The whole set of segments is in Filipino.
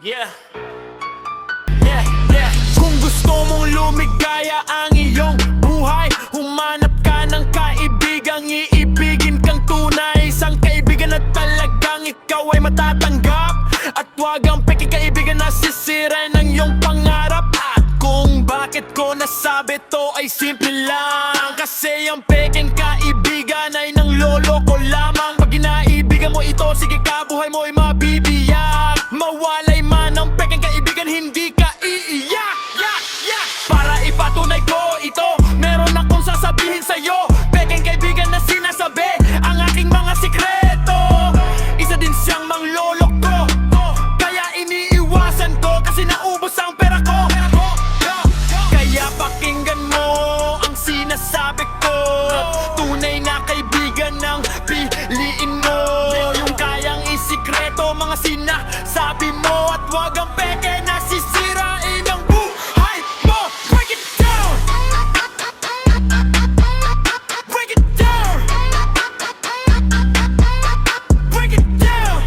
Yeah. Yeah, yeah. Kung gusto mong lumigaya ang iyong buhay, humanap ka ng kaibigang iibigin kang tunay. Isang kaibigan na talagang ikaw ay matatanggap, at huwag ang peking kaibigan na sisirain ng iyong pangarap. At kung bakit ko nasabi to ay simple lang, kasi ang peking kaibigan ay nang loloko lamang. Pag ginaibigan mo ito, sige ka, buhay mo ay mabibiyak. Mawalay man ang peking kaibigan, hindi ka iiyak. Para ipatunay ko ito, meron akong sasabihin sa'yo. Peking kaibigan na sinasabi ang aking mga sikreto. Isa din siyang mangloloko, kaya iniiwasan ko kasi naubos ang pera ko. Kaya pakinggan mo ang sinasabi ko, tunay na kaibigan ang piliin mo. Yung kayang isikreto mga sinasabi mo, at wag ang peke na sisirain ang buhay mo. Break it down, break it down, break it down,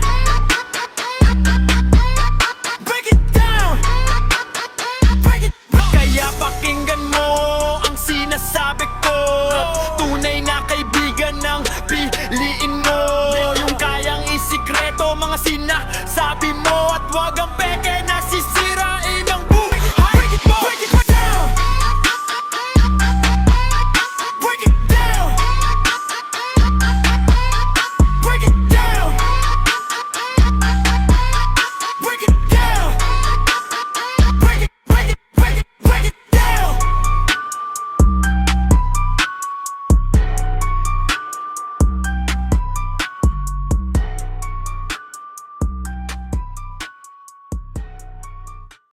break it down, break it down. Kaya pakinggan mo ang sinasabi ko, tunay na kaibigan ang piliin mo. Yung kayang isikreto mga sinasabi mo, at wag ang peke